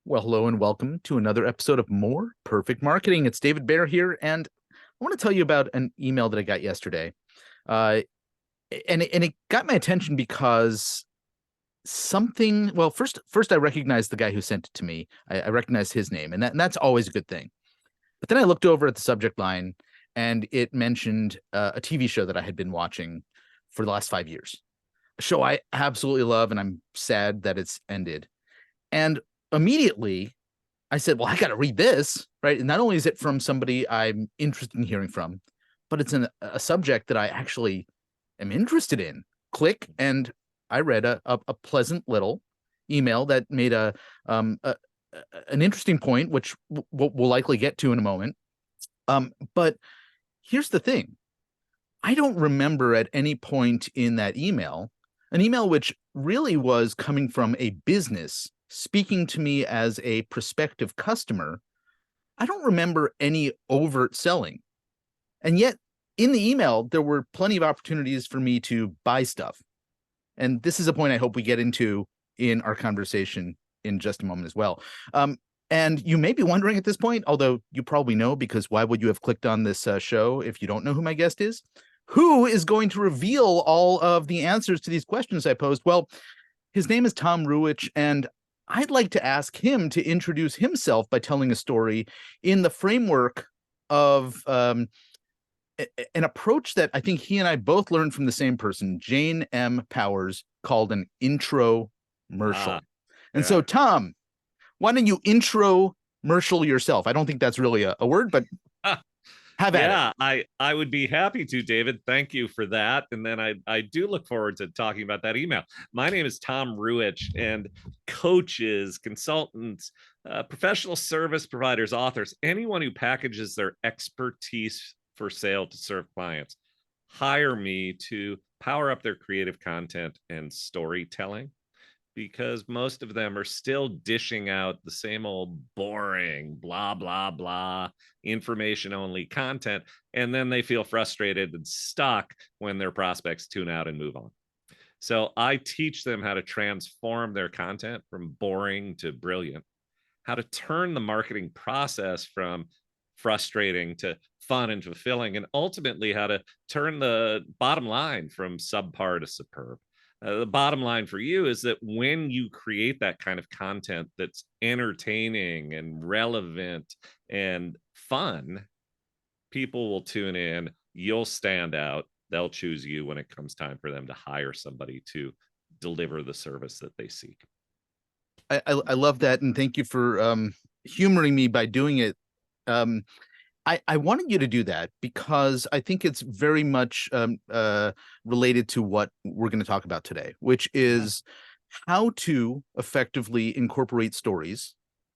Well, hello and welcome to another episode of More Perfect Marketing. It's David Baer here, and I want to tell you about an email that I got yesterday. Uh, and it got my attention because well, first I recognized the guy who sent it to me. I recognized his name, and that's always a good thing. But then I looked over at the subject line, and it mentioned a TV show that I had been watching for the last 5 years. A show I absolutely love, and I'm sad that it's ended. And immediately I said, well, I got to read this, right? And not only is it from somebody I'm interested in hearing from, but it's a subject that I actually am interested in. Click, and I read a pleasant little email that made an interesting point, which we'll likely get to in a moment. But here's the thing. I don't remember at any point in that email, an email which really was coming from a business speaking to me as a prospective customer. I don't remember any overt selling. And yet, in the email, there were plenty of opportunities for me to buy stuff. And this is a point I hope we get into in our conversation in just a moment as well. And you may be wondering at this point, although you probably know, because why would you have clicked on this show if you don't know who my guest is? Who is going to reveal all of the answers to these questions I posed? Well, his name is Tom Ruwitch, and I'd like to ask him to introduce himself by telling a story in the framework of an approach that I think he and I both learned from the same person, Jane M. Powers, called an intro commercial. And so, Yeah. Tom, why don't you intro commercial yourself? I don't think that's really a word, but have at it. Yeah, I would be happy to, David. Thank you for that. And then I do look forward to talking about that email. My name is Tom Ruwitch, and coaches, consultants, professional service providers, authors, anyone who packages their expertise for sale to serve clients, hire me to power up their creative content and storytelling, because most of them are still dishing out the same old boring blah blah blah information only content, and then they feel frustrated and stuck when their prospects tune out and move on. So I teach them how to transform their content from boring to brilliant, how to turn the marketing process from frustrating to fun and fulfilling, and ultimately how to turn the bottom line from subpar to superb. The bottom line for you is that when you create that kind of content that's entertaining and relevant and fun, people will tune in, you'll stand out, they'll choose you when it comes time for them to hire somebody to deliver the service that they seek. I love that, and thank you for humoring me by doing it. Um, I wanted you to do that because I think it's very much related to what we're going to talk about today, which Yeah. is how to effectively incorporate stories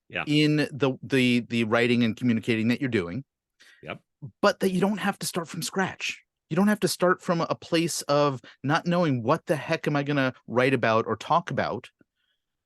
Yeah. in the writing and communicating that you're doing, Yep. but that you don't have to start from scratch. You don't have to start from a place of not knowing what the heck am I going to write about or talk about,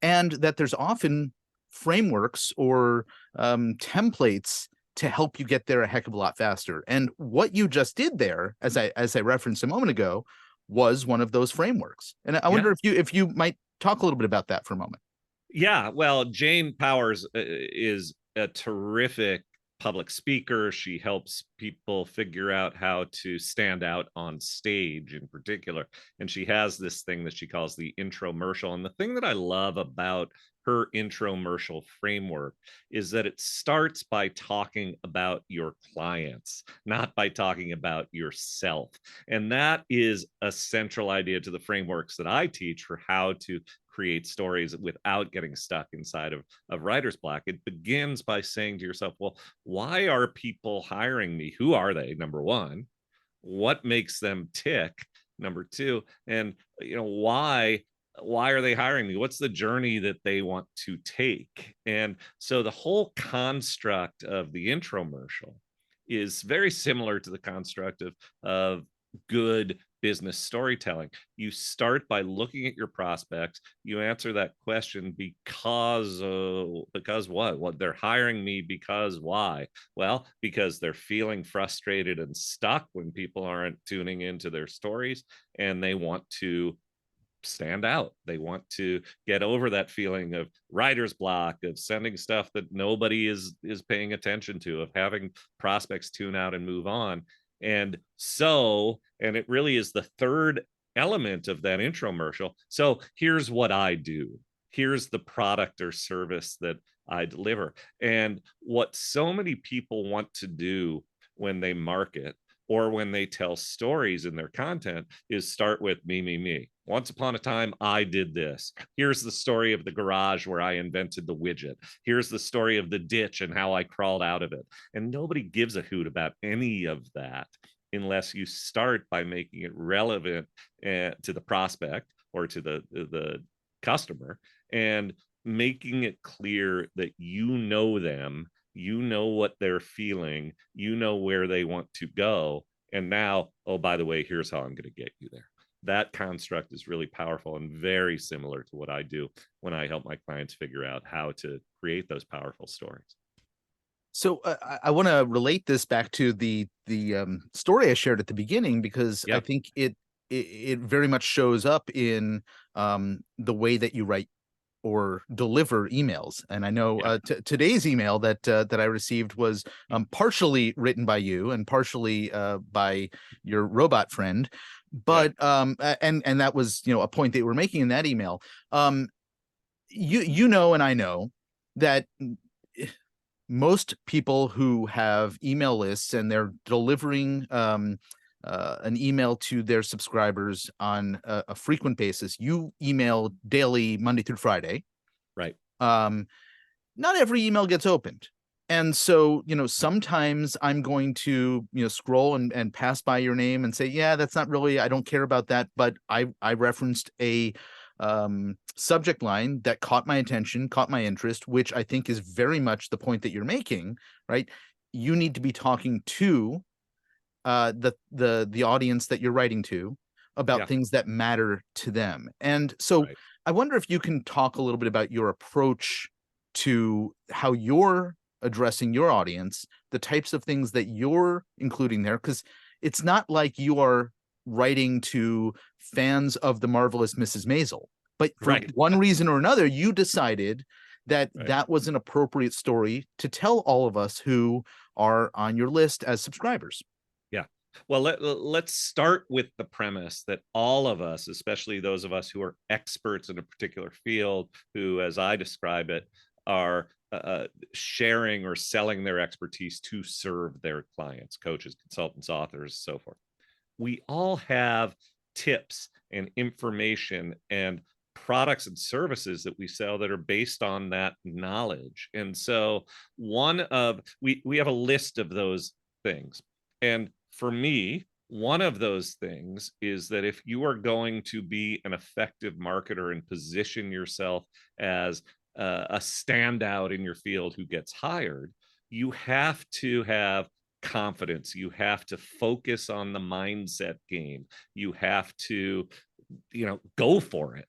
and that there's often frameworks or templates to help you get there a heck of a lot faster. And what you just did there, as I referenced a moment ago, was one of those frameworks. And I Yeah. wonder if you might talk a little bit about that for a moment. Yeah, well, Jane Powers is a terrific public speaker. She helps people figure out how to stand out on stage in particular. And she has this thing that she calls the intromercial. And the thing that I love about her intromercial framework is that it starts by talking about your clients, not by talking about yourself. And that is a central idea to the frameworks that I teach for how to create stories without getting stuck inside of writer's block. It begins by saying to yourself, well, why are people hiring me? Who are they? Number one. What makes them tick? Number two. And why are they hiring me? What's the journey that they want to take? And so the whole construct of the intromercial is very similar to the construct of good business storytelling. You start by looking at your prospects. You answer that question because what? What they're hiring me because why? Well, because they're feeling frustrated and stuck when people aren't tuning into their stories, and they want to stand out. They want to get over that feeling of writer's block, of sending stuff that nobody is paying attention to, of having prospects tune out and move on. And it really is the third element of that intromercial. So here's what I do. Here's the product or service that I deliver. And what so many people want to do when they market or when they tell stories in their content is start with me. Once upon a time, I did this. Here's the story of the garage where I invented the widget. Here's the story of the ditch and how I crawled out of it. And nobody gives a hoot about any of that unless you start by making it relevant to the prospect or to the customer, and making it clear that you know them, you know what they're feeling, you know where they want to go. And now, oh, by the way, here's how I'm going to get you there. That construct is really powerful and very similar to what I do when I help my clients figure out how to create those powerful stories. So I want to relate this back to the story I shared at the beginning, because I think it very much shows up in the way that you write or deliver emails. And I know today's email that I received was partially written by you and partially by your robot friend, but and that was, you know, a point they were making in that email. You know, and I know that most people who have email lists and they're delivering an email to their subscribers on a frequent basis. You email daily, Monday through Friday. Right. Not every email gets opened. And so, you know, sometimes I'm going to, you know, scroll and pass by your name and say, yeah, that's not really, I don't care about that. But I referenced a subject line that caught my attention, caught my interest, which I think is very much the point that you're making, right? You need to be talking to the audience that you're writing to about things that matter to them. And so I wonder if you can talk a little bit about your approach to how you're addressing your audience, the types of things that you're including there, because it's not like you are writing to fans of the marvelous Mrs. Maisel, but for one reason or another, you decided that that was an appropriate story to tell all of us who are on your list as subscribers. Yeah. Well, let's start with the premise that all of us, especially those of us who are experts in a particular field, who, as I describe it, are sharing or selling their expertise to serve their clients, coaches, consultants, authors, so forth. We all have tips and information and products and services that we sell that are based on that knowledge. And so we have a list of those things. And for me, one of those things is that if you are going to be an effective marketer and position yourself as a standout in your field who gets hired, you have to have confidence. You have to focus on the mindset game. You have to, go for it.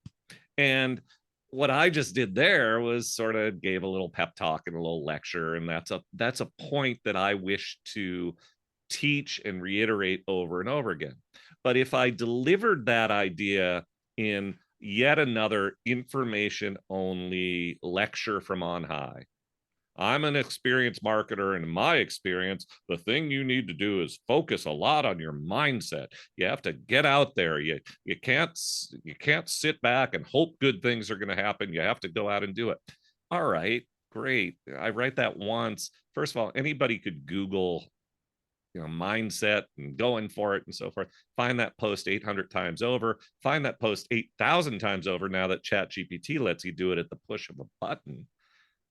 And what I just did there was sort of gave a little pep talk and a little lecture. And that's a point that I wish to teach and reiterate over and over again. But if I delivered that idea in yet another information only lecture from on high, I'm an experienced marketer, and in my experience, the thing you need to do is focus a lot on your mindset. You have to get out there. You can't sit back and hope good things are going to happen. You have to go out and do it. All right, great. I write that once. First of all, anybody could Google mindset and going for it and so forth. Find that post 800 times over. Find that post 8,000 times over now that ChatGPT lets you do it at the push of a button.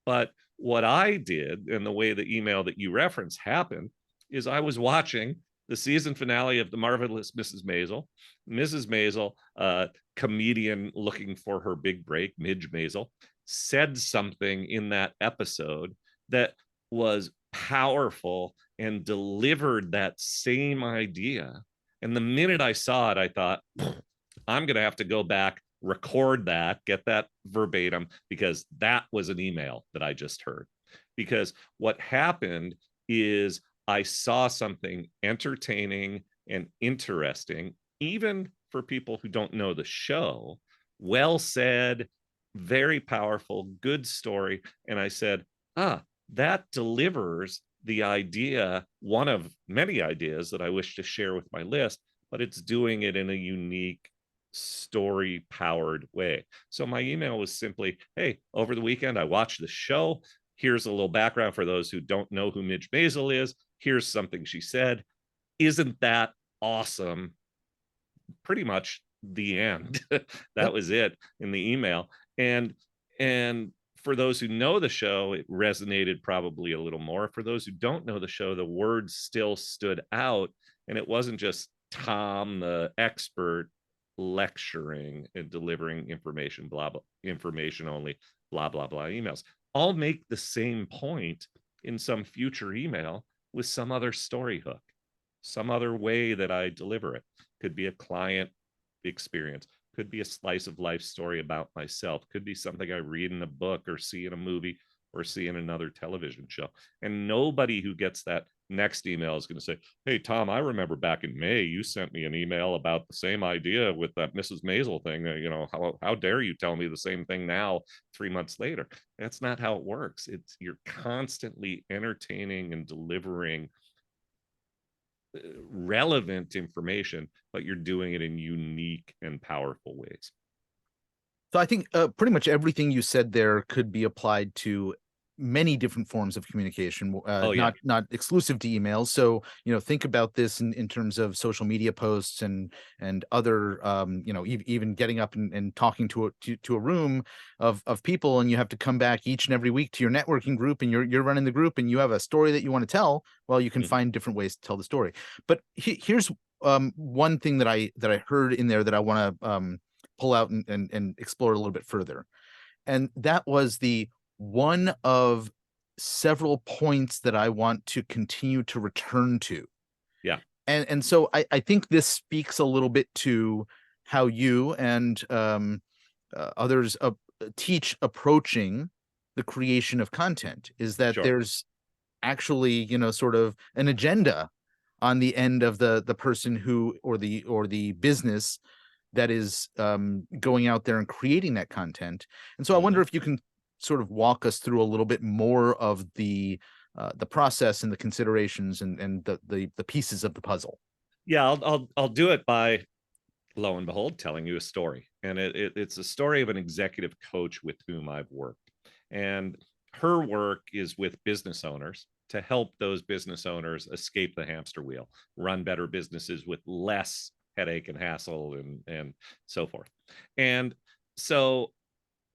But what I did, and the way the email that you reference happened, is I was watching the season finale of The Marvelous Mrs. Maisel. Mrs. Maisel, comedian looking for her big break, Midge Maisel, said something in that episode that was powerful and delivered that same idea. And the minute I saw it, I thought, I'm going to have to go back, record that, get that verbatim, because that was an email that I just heard. Because what happened is I saw something entertaining and interesting, even for people who don't know the show, well said, very powerful, good story. And I said, that delivers the idea, one of many ideas that I wish to share with my list, but it's doing it in a unique, story powered way. So my email was simply, hey, over the weekend, I watched the show. Here's a little background for those who don't know who Midge Maisel is. Here's something she said. Isn't that awesome? Pretty much the end. That Yep. was it in the email. And for those who know the show, it resonated probably a little more. For those who don't know the show, the words still stood out, and it wasn't just Tom the expert lecturing and delivering information, blah blah, information only, blah blah blah emails. I'll make the same point in some future email with some other story hook, some other way that I deliver it. Could be a client experience, could be a slice of life story about myself, could be something I read in a book or see in a movie or see in another television show. And nobody who gets that next email is going to say, hey, Tom, I remember back in May, you sent me an email about the same idea with that Mrs. Maisel thing. How dare you tell me the same thing now, 3 months later? That's not how it works. It's you're constantly entertaining and delivering relevant information, but you're doing it in unique and powerful ways. So I think pretty much everything you said there could be applied to many different forms of communication, Oh yeah. not exclusive to emails. So, think about this in terms of social media posts and other, even getting up and talking to a room of people, and you have to come back each and every week to your networking group, and you're running the group, and you have a story that you want to tell. Well, you can find different ways to tell the story. But here's one thing that I heard in there that I want to pull out and explore a little bit further. And that was the one of several points that I want to continue to return to. Yeah. And so I think this speaks a little bit to how you and others teach approaching the creation of content, is that Sure. there's actually, sort of an agenda on the end of the person who, or the business that is going out there and creating that content. And so I wonder if you can sort of walk us through a little bit more of the process and the considerations and the pieces of the puzzle. Yeah, I'll do it by, lo and behold, telling you a story. And it's a story of an executive coach with whom I've worked. And her work is with business owners to help those business owners escape the hamster wheel, run better businesses with less headache and hassle and so forth. And so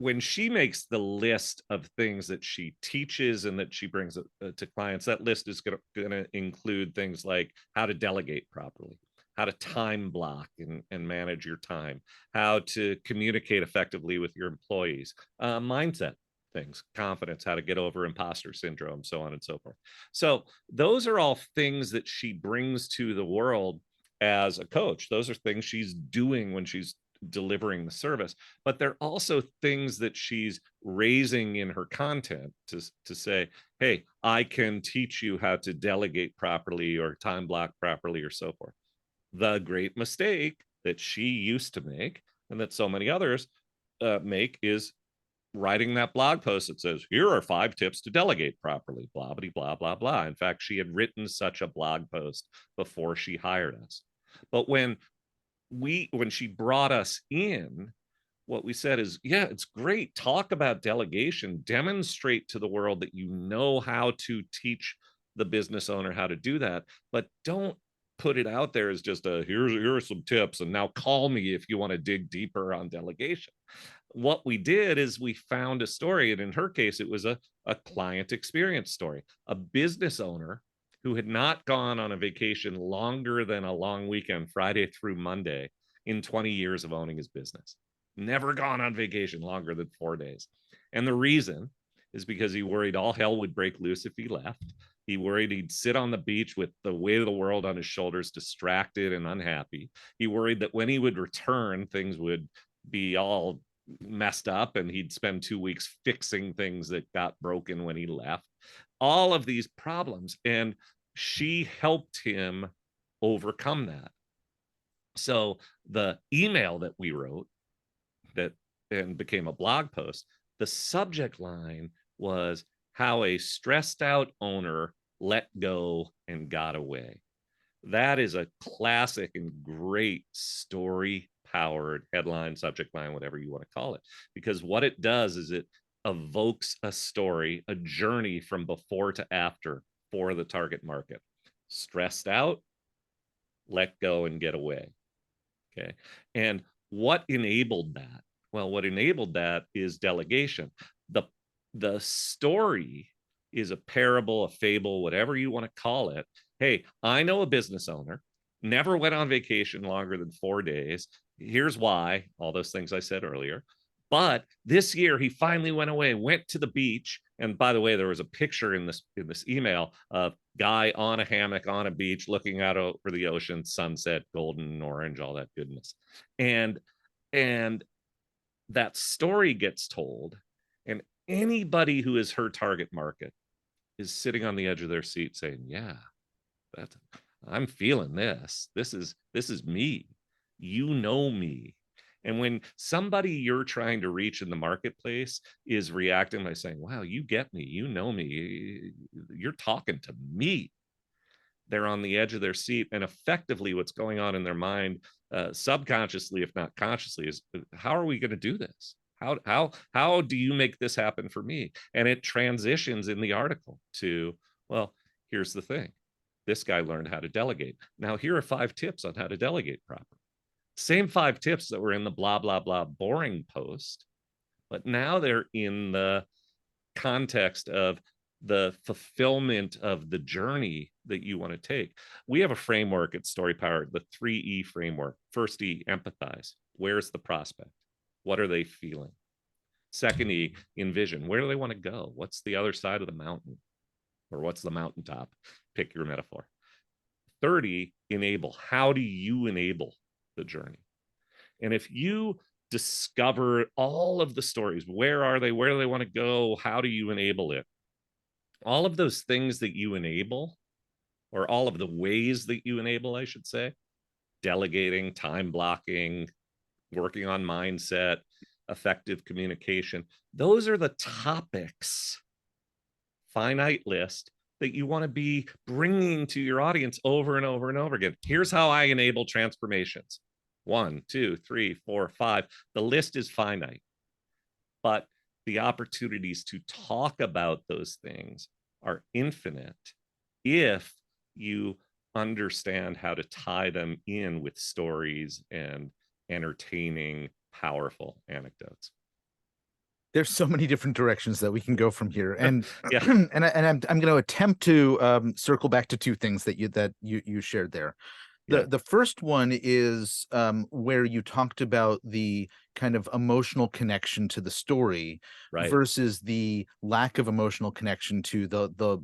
when she makes the list of things that she teaches and that she brings to clients, that list is going to include things like how to delegate properly, how to time block and manage your time, how to communicate effectively with your employees, mindset things, confidence, how to get over imposter syndrome, so on and so forth. So those are all things that she brings to the world as a coach. Those are things she's doing when she's delivering the service, but they're also things that she's raising in her content to say, hey, I can teach you how to delegate properly or time block properly or so forth. The great mistake that she used to make, and that so many others make, is writing that blog post that says, here are 5 tips to delegate properly, blah, blah, blah, blah, blah. In fact, she had written such a blog post before she hired us. But when she brought us in, what we said is, yeah, it's great. Talk about delegation, demonstrate to the world that you know how to teach the business owner how to do that, but don't put it out there as just here are some tips and now call me if you want to dig deeper on delegation. What we did is we found a story, and in her case, it was a client experience story, a business owner who had not gone on a vacation longer than a long weekend, Friday through Monday, in 20 years of owning his business. Never gone on vacation longer than 4 days. And the reason is because he worried all hell would break loose if he left. He worried he'd sit on the beach with the weight of the world on his shoulders, distracted and unhappy. He worried that when he would return, things would be all messed up and he'd spend 2 weeks fixing things that got broken when he left. All of these problems. And she helped him overcome that. So the email that we wrote that and became a blog post. The subject line was how a stressed out owner let go and got away. That is a classic and great story powered headline, subject line, whatever you want to call it, because what it does is it evokes a story, a journey from before to after for the target market. Stressed out, let go and get away. Okay. And what enabled that? Well, what enabled that is delegation. The story is a parable, a fable, whatever you want to call it. Hey, I know a business owner, never went on vacation longer than 4 days. Here's why, all those things I said earlier. But this year he finally went away, went to the beach. And by the way, there was a picture in this email of guy on a hammock on a beach looking out over the ocean, sunset, golden, orange, all that goodness. And that story gets told, and anybody who is her target market is sitting on the edge of their seat saying, yeah, that's, I'm feeling this. This is me. You know me. And when somebody you're trying to reach in the marketplace is reacting by saying, wow, you get me, you know me, you're talking to me, they're on the edge of their seat. And effectively what's going on in their mind, subconsciously, if not consciously, is how are we going to do this? How do you make this happen for me? And it transitions in the article to, well, here's the thing. This guy learned how to delegate. Now, here are 5 tips on how to delegate properly. Same 5 tips that were in the blah, blah, blah boring post, but now they're in the context of the fulfillment of the journey that you want to take. We have a framework at Story Power, the 3E framework. First E, empathize. Where's the prospect? What are they feeling? Second E, envision. Where do they want to go? What's the other side of the mountain? Or what's the mountaintop? Pick your metaphor. Third E, enable. How do you enable the journey? And if you discover all of the stories, where are they? Where do they want to go? How do you enable it? All of those things that you enable, or all of the ways that you enable, I should say, delegating, time blocking, working on mindset, effective communication, those are the topics, finite list, that you want to be bringing to your audience over and over and over again. Here's how I enable transformations. 1, 2, 3, 4, 5. The list is finite, but the opportunities to talk about those things are infinite if you understand how to tie them in with stories and entertaining, powerful anecdotes. There's so many different directions that we can go from here, and yeah, and I'm going to attempt to circle back to 2 things that you shared there. The first one is where you talked about the kind of emotional connection to the story, right, versus the lack of emotional connection to the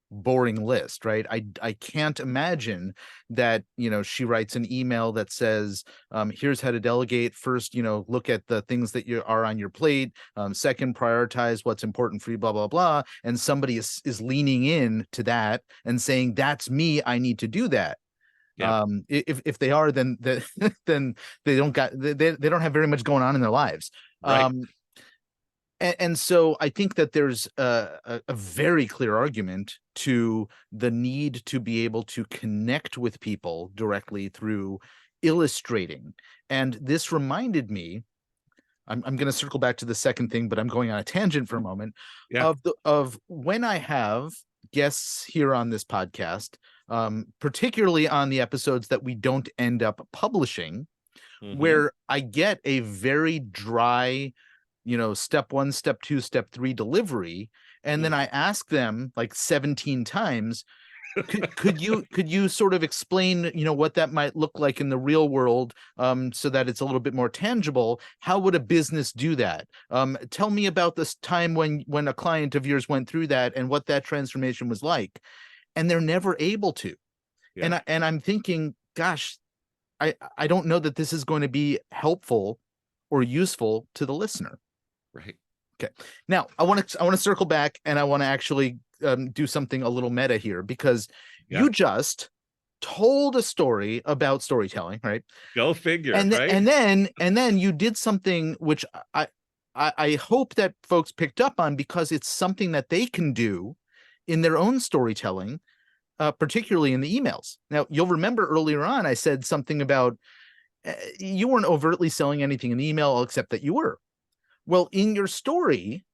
boring list, right? I can't imagine that, she writes an email that says, here's how to delegate. First, look at the things that you are on your plate. Second, prioritize what's important for you, blah, blah, blah. And somebody is leaning in to that and saying, that's me, I need to do that. yeah, If they are, then then they don't have very much going on in their lives. right, And so I think that there's a very clear argument to the need to be able to connect with people directly through illustrating. And this reminded me, I'm going to circle back to the second thing, but I'm going on a tangent for a moment, yeah, of when I have guests here on this podcast, particularly on the episodes that we don't end up publishing, where I get a very dry, step 1, step 2, step 3 delivery, and then I ask them like 17 times, could you sort of explain, what that might look like in the real world, so that it's a little bit more tangible? How would a business do that? Tell me about this time when a client of yours went through that and what that transformation was like. And they're never able to. yeah, And I'm thinking, gosh, I don't know that this is going to be helpful or useful to the listener. right, Okay. Now I want to circle back, and I want to actually do something a little meta here, because yeah, you just told a story about storytelling, right? Go figure, And th- right? and then you did something which I hope that folks picked up on, because it's something that they can do in their own storytelling, particularly in the emails. Now, you'll remember earlier on I said something about you weren't overtly selling anything in the email, except that you were. Well, in your story,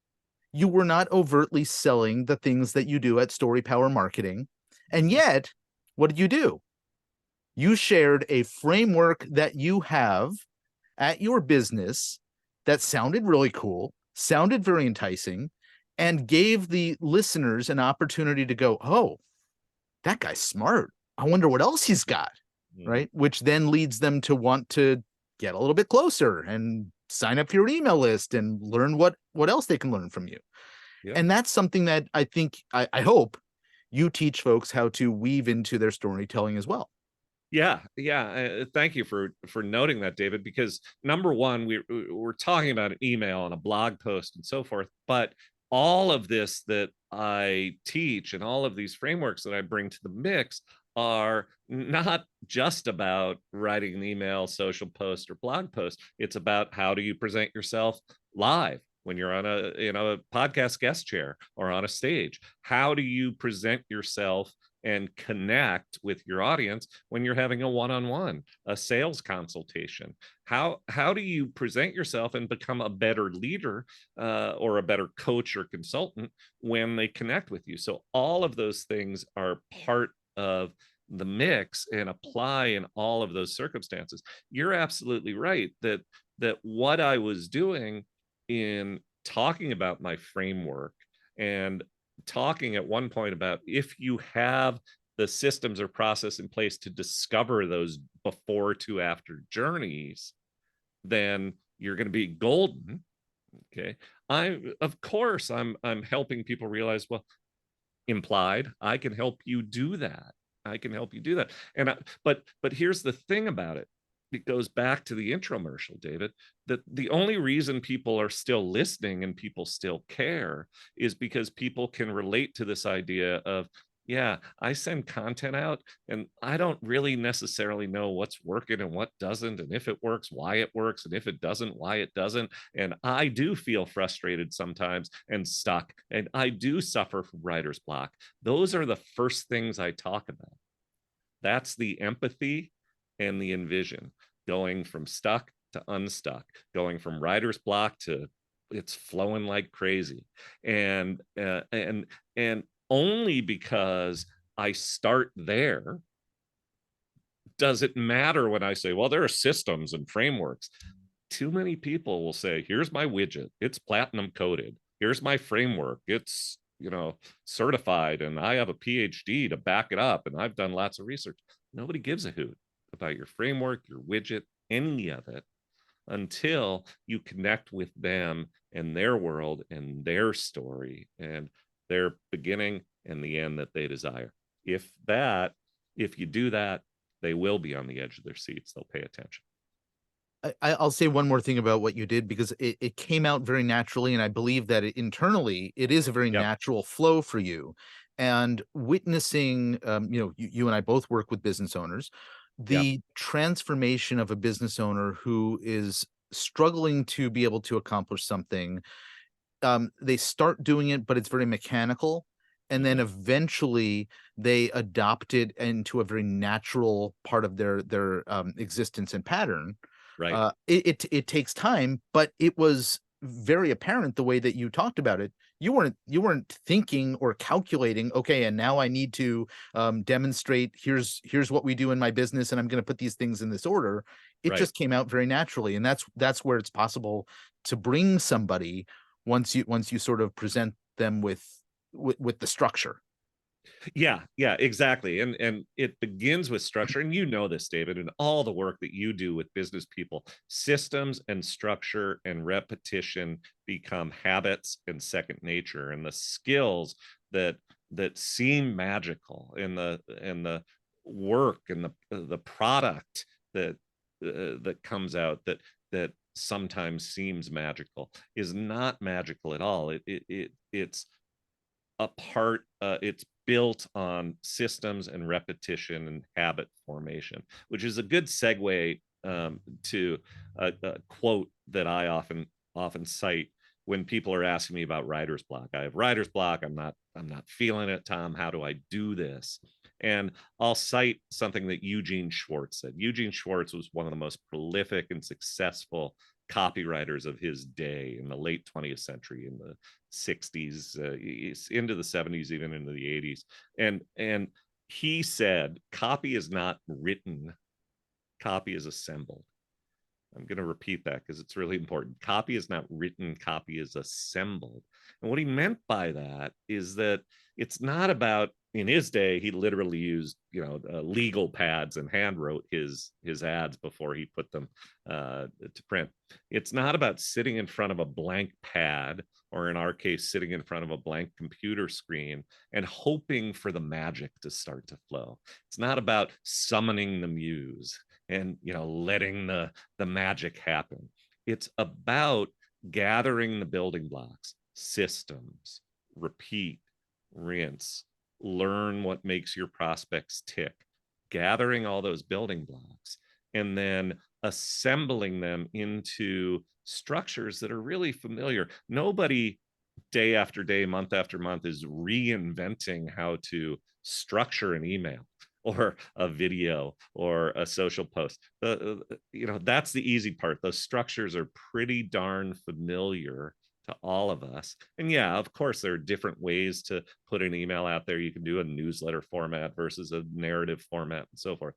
you were not overtly selling the things that you do at Story Power Marketing. And Mhm. yet, what did you do? You shared a framework that you have at your business that sounded really cool, sounded very enticing, and gave the listeners an opportunity to go, oh, that guy's smart. I wonder what else he's got, Mhm. right? Which then leads them to want to get a little bit closer and sign up for your email list and learn what else they can learn from you. Yeah. And that's something that I think I hope you teach folks how to weave into their storytelling as well. Yeah, yeah. Thank you for noting that, David. Because number one, we're talking about an email and a blog post and so forth, but all of this that I teach and all of these frameworks that I bring to the mix are not just about writing an email, social post, or blog post. It's about how do you present yourself live when you're on a podcast guest chair or on a stage. How do you present yourself and connect with your audience when you're having a one-on-one, a sales consultation? How do you present yourself and become a better leader or a better coach or consultant when they connect with you? So all of those things are part of the mix and apply in all of those circumstances. You're absolutely right that what I was doing in talking about my framework and talking at one point about if you have the systems or process in place to discover those before to after journeys, then you're going to be golden. Okay. I'm helping people realize, well, implied, I can help you do that. I can help you do that. But here's the thing about it. It goes back to the intromercial, David, that the only reason people are still listening and people still care is because people can relate to this idea of, yeah, I send content out and I don't really necessarily know what's working and what doesn't, and if it works, why it works, and if it doesn't, why it doesn't. And I do feel frustrated sometimes and stuck, and I do suffer from writer's block. Those are the first things I talk about. That's the empathy and the envision, going from stuck to unstuck, going from writer's block to it's flowing like crazy. And only because I start there does it matter when I say, well, there are systems and frameworks. Too many people will say, here's my widget, it's platinum coated. Here's my framework, it's certified, and I have a PhD to back it up, and I've done lots of research. Nobody gives a hoot about your framework, your widget, any of it, until you connect with them and their world and their story and their beginning and the end that they desire. If you do that, they will be on the edge of their seats. They'll pay attention. I'll say one more thing about what you did, because it came out very naturally, and I believe that internally it is a very Yep. natural flow for you. And witnessing, you and I both work with business owners, Yep. the transformation of a business owner who is struggling to be able to accomplish something. They start doing it, but it's very mechanical, and then Mm-hmm. eventually they adopt it into a very natural part of their existence and pattern. Right. It takes time, but it was very apparent the way that you talked about it. You weren't thinking or calculating, okay, and now I need to demonstrate, here's what we do in my business, and I'm going to put these things in this order. It Right. just came out very naturally, and that's where it's possible to bring somebody once you sort of present them with the structure. Yeah, yeah, exactly. And it begins with structure. And you know this, David, and all the work that you do with business people, systems and structure and repetition become habits and second nature. And the skills that seem magical in the work and the product that comes out that sometimes seems magical is not magical at all. It's a part, it's built on systems and repetition and habit formation, which is a good segue to a quote that I often cite when people are asking me about writer's block. I have writer's block. I'm not feeling it, Tom. How do I do this? And I'll cite something that Eugene Schwartz said. Eugene Schwartz was one of the most prolific and successful copywriters of his day in the late 20th century, in the 60s, into the 70s, even into the 80s. And he said, copy is not written, copy is assembled. I'm going to repeat that because it's really important. Copy is not written, copy is assembled. And what he meant by that is that it's not about, in his day, he literally used, legal pads and hand wrote his ads before he put them to print. It's not about sitting in front of a blank pad, or in our case, sitting in front of a blank computer screen and hoping for the magic to start to flow. It's not about summoning the muse and letting the magic happen. It's about gathering the building blocks: systems, repeat, rinse, learn what makes your prospects tick, gathering all those building blocks, and then assembling them into structures that are really familiar. Nobody, day after day, month after month, is reinventing how to structure an email or a video or a social post. That's the easy part. Those structures are pretty darn familiar to all of us. And yeah, of course, there are different ways to put an email out there. You can do a newsletter format versus a narrative format and so forth.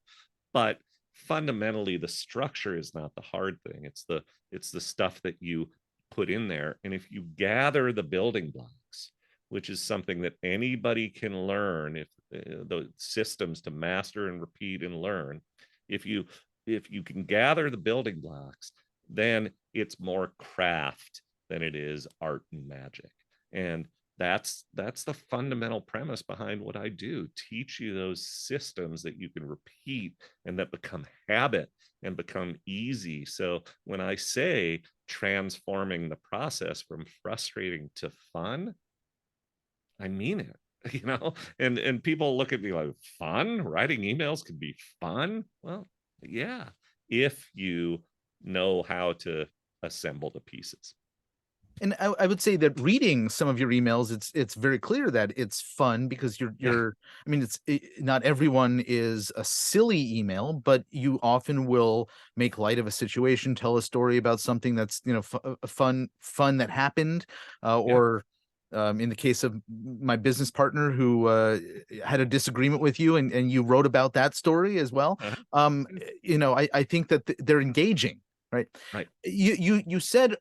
But fundamentally, the structure is not the hard thing. It's the stuff that you put in there. And if you gather the building blocks, which is something that anybody can learn, if the systems to master and repeat and learn, if you can gather the building blocks, then it's more craft than it is art and magic. And that's the fundamental premise behind what I do: teach you those systems that you can repeat and that become habit and become easy. So when I say transforming the process from frustrating to fun, I mean it. And people look at me like, fun? Writing emails can be fun? Well, yeah, if you know how to assemble the pieces. And I would say that reading some of your emails, it's very clear that it's fun because I mean, not everyone is a silly email, but you often will make light of a situation, tell a story about something that's fun that happened, or in the case of my business partner who had a disagreement with you, and you wrote about that story as well. I think that they're engaging, right? Right. You said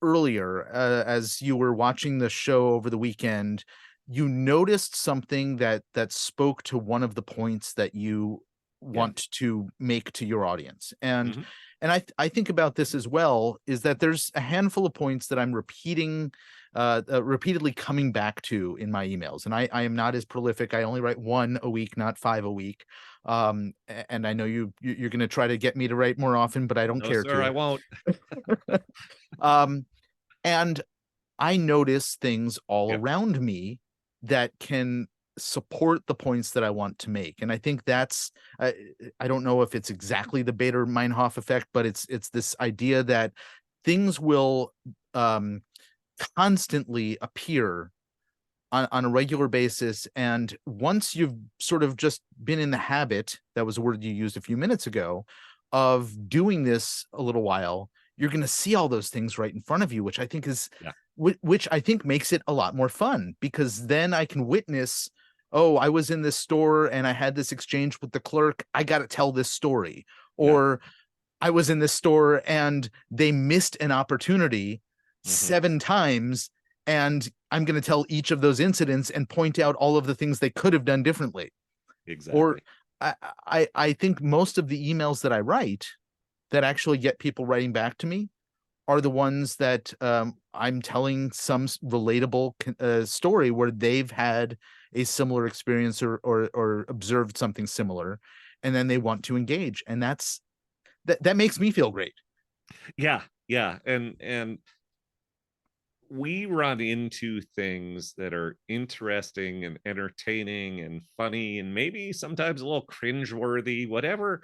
earlier, as you were watching the show over the weekend, you noticed something that spoke to one of the points that you want to make to your audience. And I think about this as well, is that there's a handful of points that I'm repeatedly coming back to in my emails. And I am not as prolific. I only write one a week, not 5 a week. And I know you're going to try to get me to write more often, but I don't care sir, to. I won't. And I notice things all Yep. around me that can support the points that I want to make. And I think that's, I don't know if it's exactly the Bader-Meinhof effect, but it's this idea that things will constantly appear on a regular basis. And once you've sort of just been in the habit, that was a word you used a few minutes ago, of doing this a little while, you're going to see all those things right in front of you, which I think is, which I think makes it a lot more fun, because then I can witness, oh, I was in this store and I had this exchange with the clerk. I got to tell this story. Or I was in this store and they missed an opportunity 7 times, and I'm going to tell each of those incidents and point out all of the things they could have done differently. Exactly. Or I think most of the emails that I write that actually get people writing back to me are the ones that I'm telling some relatable story where they've had a similar experience or observed something similar, and then they want to engage. And that makes me feel great. Yeah. And we run into things that are interesting and entertaining and funny and maybe sometimes a little cringeworthy, whatever,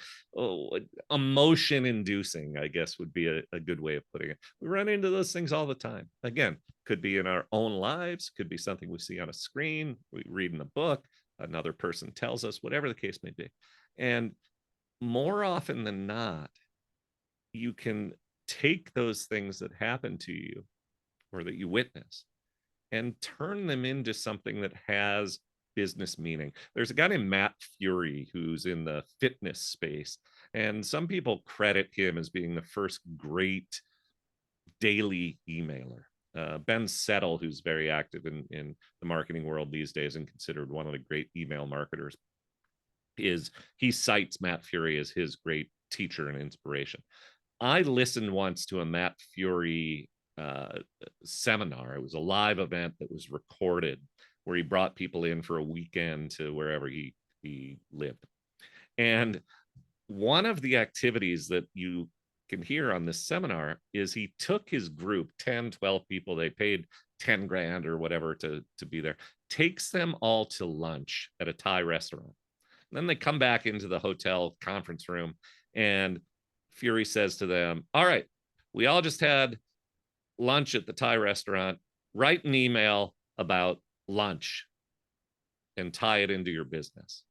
emotion inducing, I guess would be a good way of putting it. We run into those things all the time. Again, could be in our own lives, could be something we see on a screen, we read in a book, another person tells us, whatever the case may be. And more often than not, you can take those things that happen to you or that you witness and turn them into something that has business meaning. There's a guy named Matt Fury who's in the fitness space, and some people credit him as being the first great daily emailer. Ben Settle, who's very active in the marketing world these days and considered one of the great email marketers, he cites Matt Fury as his great teacher and inspiration. I listened once to a Matt Fury seminar. It was a live event that was recorded where he brought people in for a weekend to wherever he lived. And one of the activities that you can hear on this seminar is he took his group, 10, 12 people, they paid 10 grand or whatever to be there, takes them all to lunch at a Thai restaurant. And then they come back into the hotel conference room and Fury says to them, all right, we all just had lunch at the Thai restaurant. Write an email about lunch and tie it into your business.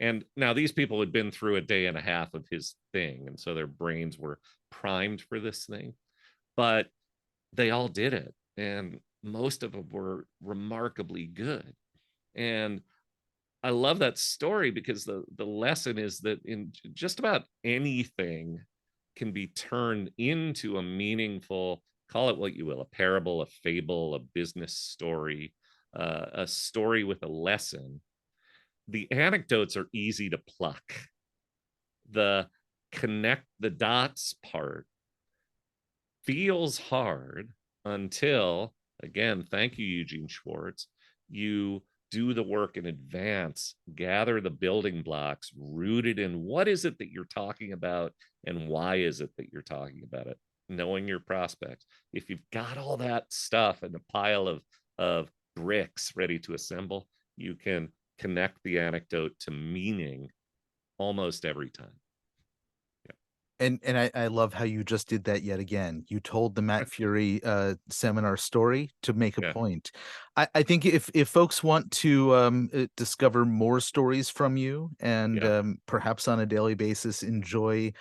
And now these people had been through a day and a half of his thing, and so their brains were primed for this thing, but they all did it, and most of them were remarkably good. And I love that story because the lesson is that in just about anything can be turned into a meaningful, call it what you will, a parable, a fable, a business story, a story with a lesson. The anecdotes are easy to pluck. The connect the dots part feels hard until, again, thank you, Eugene Schwartz, you do the work in advance, gather the building blocks rooted in what is it that you're talking about and why is it that you're talking about it, knowing your prospects. If you've got all that stuff in a pile of bricks ready to assemble, you can connect the anecdote to meaning almost every time. And I love how you just did that yet again. You told the Matt Fury seminar story to make a point. I think if folks want to discover more stories from you and perhaps on a daily basis enjoy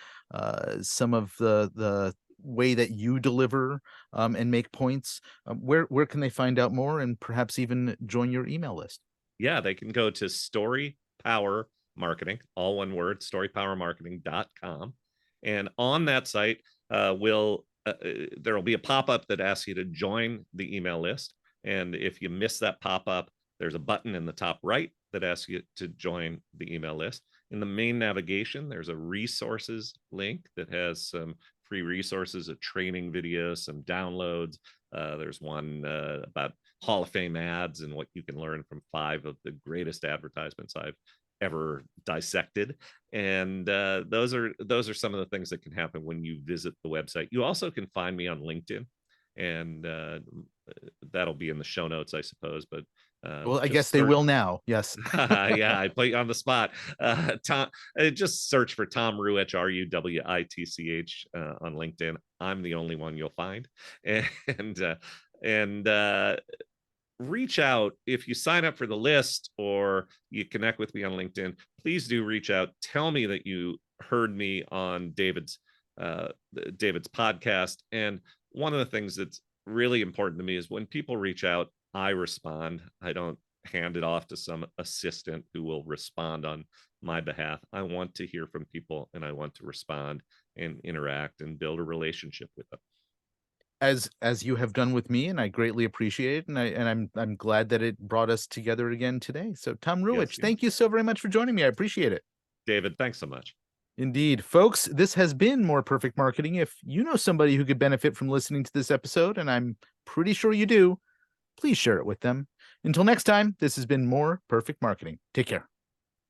some of the way that you deliver and make points, where can they find out more and perhaps even join your email list? Yeah, they can go to Story Power Marketing, all one word, storypowermarketing.com. And on that site, there will be a pop-up that asks you to join the email list. And if you miss that pop-up, there's a button in the top right that asks you to join the email list. In the main navigation, there's a resources link that has some free resources, a training video, some downloads. There's one about Hall of Fame ads and what you can learn from 5 of the greatest advertisements I've ever dissected. And those are some of the things that can happen when you visit the website. You also can find me on LinkedIn, and that'll be in the show notes, I suppose. But well, I guess they will now. Yes. Yeah, I put you on the spot. Tom, just search for Tom Ruwitch, Ruwitch, on LinkedIn. I'm the only one you'll find, and reach out if you sign up for the list or you connect with me on LinkedIn. Please do reach out. Tell me that you heard me on David's podcast. And one of the things that's really important to me is when people reach out, I respond. I don't hand it off to some assistant who will respond on my behalf. I want to hear from people and I want to respond and interact and build a relationship with them. As you have done with me, and I greatly appreciate it, and I'm glad that it brought us together again today. So Tom Ruwitch, thank you so very much for joining me. I appreciate it. David, thanks so much. Indeed. Folks, this has been More Perfect Marketing. If you know somebody who could benefit from listening to this episode, and I'm pretty sure you do, please share it with them. Until next time, this has been More Perfect Marketing. Take care.